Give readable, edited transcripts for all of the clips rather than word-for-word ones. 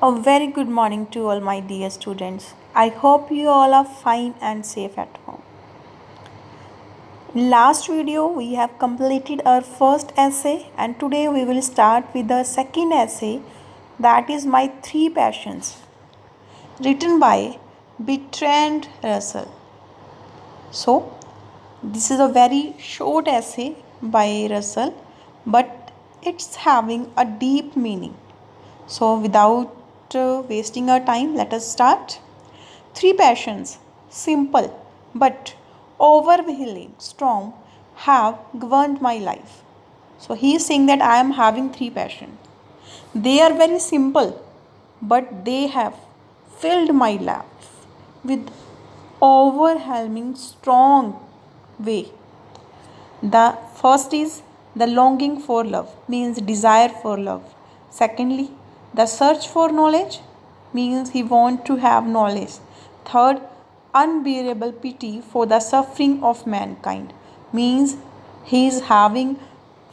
A very good morning to all my dear students. I hope you all are fine and safe at home. In last video we have completed our first essay and today we will start with the second essay, that is my three passions, written by Bertrand Russell. So this is a very short essay by Russell, but it's having a deep meaning. So without wasting our time, let us start. Three passions, simple but overwhelming strong, have governed my life. So he is saying that I am having three passions. They are very simple, but they have filled my life with overwhelming strong way. The first is the longing for love, means desire for love. Secondly, the search for knowledge, means he wants to have knowledge. Third, unbearable pity for the suffering of mankind, means he is having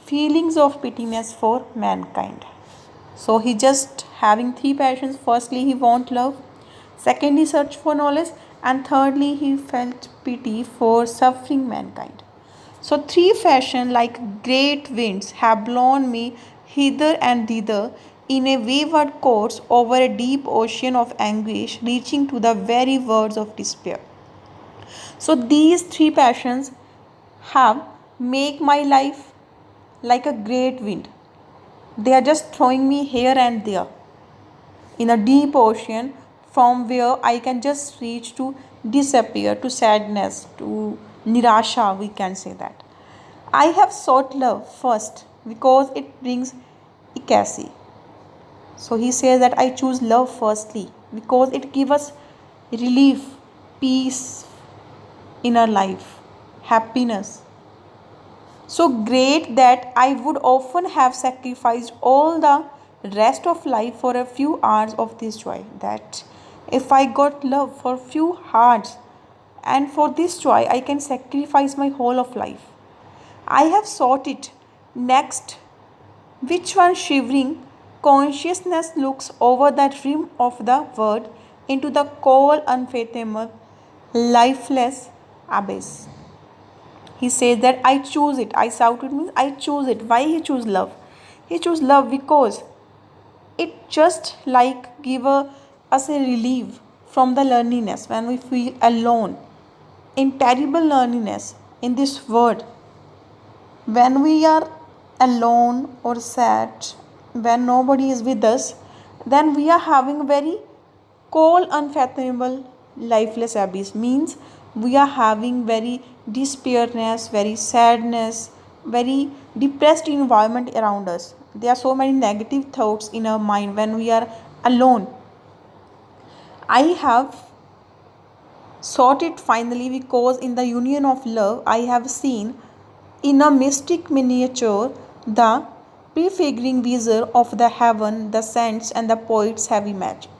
feelings of pityness for mankind. So he just having three passions. Firstly, he want love. Secondly, search for knowledge. And thirdly, he felt pity for suffering mankind. So three fashion like great winds have blown me hither and thither in a wayward course over a deep ocean of anguish, reaching to the very verge of despair. So these three passions have make my life like a great wind. They are just throwing me here and there in a deep ocean from where I can just reach to disappear, to sadness, to nirasha, we can say that. I have sought love first because it brings ecstasy. So he says that I choose love firstly because it gives us relief, peace in our life, happiness. So great that I would often have sacrificed all the rest of life for a few hours of this joy. That if I got love for few hours and for this joy, I can sacrifice my whole of life. I have sought it. Next, which one shivering consciousness looks over the rim of the world into the cold, unfathomable, lifeless abyss. He says that I choose it. I shout it means I choose it. Why he choose love? He choose love because it just like give us a relief from the loneliness when we feel alone, in terrible loneliness in this world. When we are alone or sad, when nobody is with us, then we are having very cold, unfathomable, lifeless abyss. Means we are having very despairedness, very sadness, very depressed environment around us. There are so many negative thoughts in our mind when we are alone. I have sought it finally because in the union of love I have seen in a mystic miniature the prefiguring vision of the heaven the saints and the poets have imagined.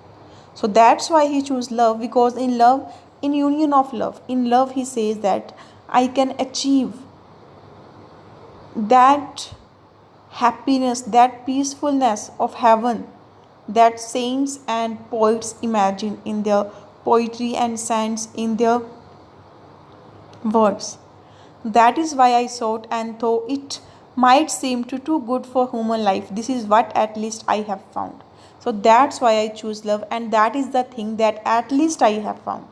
So that's why he chose love, because in love, in union of love, in love he says that I can achieve that happiness, that peacefulness of heaven that saints and poets imagine in their poetry and saints in their words. That is why I sought, and though it might seem too good for human life, this is what at least I have found. So that's why I choose love, and that is the thing that at least I have found.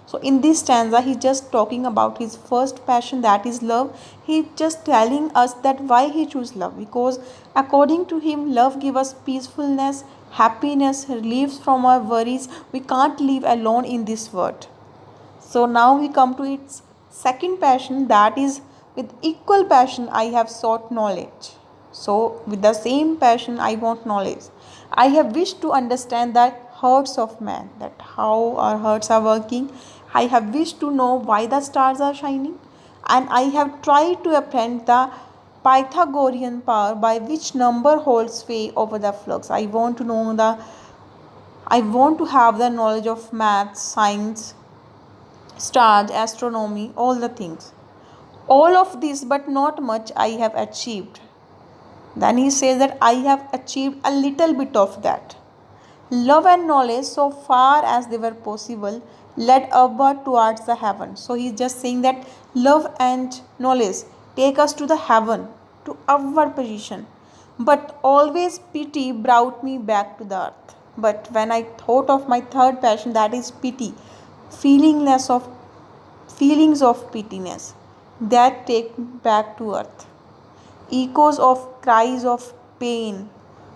So in this stanza, he's just talking about his first passion, that is love. He's just telling us that why he chose love, because according to him, love gives us peacefulness, happiness, relief from our worries. We can't live alone in this world. So now we come to its second passion, that is with equal passion I have sought knowledge. So with the same passion I want knowledge. I have wished to understand the hearts of man, that how our hearts are working. I have wished to know why the stars are shining, and I have tried to apprehend the Pythagorean power by which number holds sway over the flux. I want to have the knowledge of maths, science, stars, astronomy, all the things. All of this, but not much I have achieved. Then he says that I have achieved a little bit of that. Love and knowledge, so far as they were possible, led upward towards the heaven. So he's just saying that love and knowledge take us to the heaven, to upward position. But always pity brought me back to the earth. But when I thought of my third passion, that is pity, feelingless of feelings of pityness, that take me back to earth. Echoes of cries of pain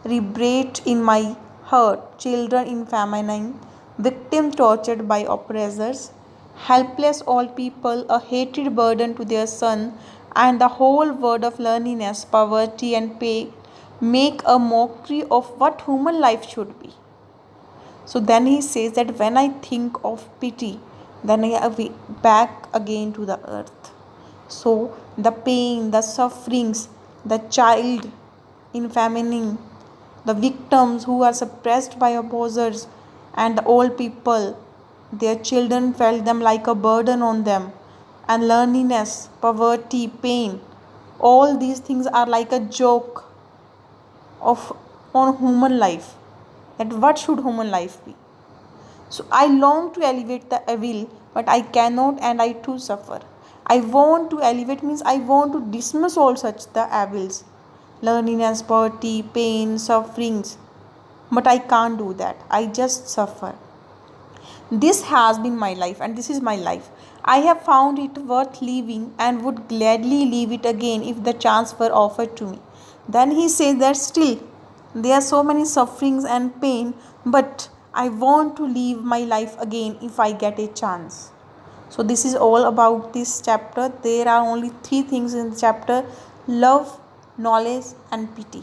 reverberate in my heart, children in famine, victims tortured by oppressors, helpless old people, a hated burden to their son, and the whole world of loneliness, poverty, and pain make a mockery of what human life should be. So then he says that when I think of pity, then I am back again to the earth. So the pain, the sufferings, the child in famine, the victims who are suppressed by opposers, and the old people, their children felt them like a burden on them, and loneliness, poverty, pain, all these things are like a joke of on human life. That what should human life be? So I long to elevate the evil, but I cannot, and I too suffer. I want to elevate means I want to dismiss all such the evils, loneliness, poverty, pain, sufferings, but I can't do that. I just suffer. This has been my life, and this is my life. I have found it worth living and would gladly leave it again if the chance were offered to me. Then he says that still there are so many sufferings and pain, but I want to live my life again if I get a chance. So, this is all about this chapter. There are only three things in the chapter: love, knowledge, and pity.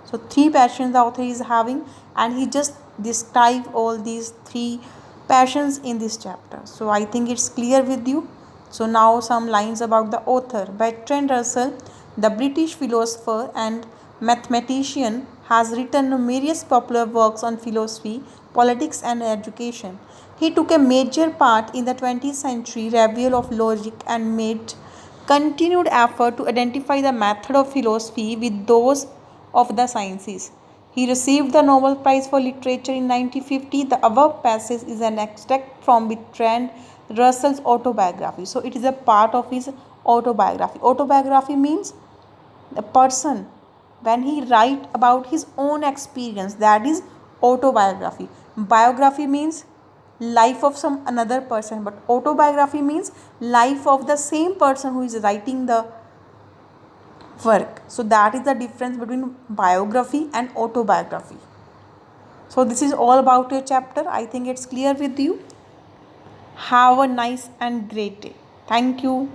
So, three passions the author is having, and he just described all these three passions in this chapter. So, I think it's clear with you. So, now some lines about the author. Bertrand Russell, the British philosopher and mathematician, has written numerous popular works on philosophy, politics, and education. He took a major part in the 20th century revival of logic and made continued effort to identify the method of philosophy with those of the sciences. He received the Nobel Prize for Literature in 1950. The above passage is an extract from Bertrand Russell's autobiography. So it is a part of his autobiography. Autobiography means a person when he write about his own experience, that is autobiography. Biography means life of some another person, but autobiography means life of the same person who is writing the work. So that is the difference between biography and autobiography. So this is all about your chapter. I think it's clear with you. Have a nice and great day. Thank you.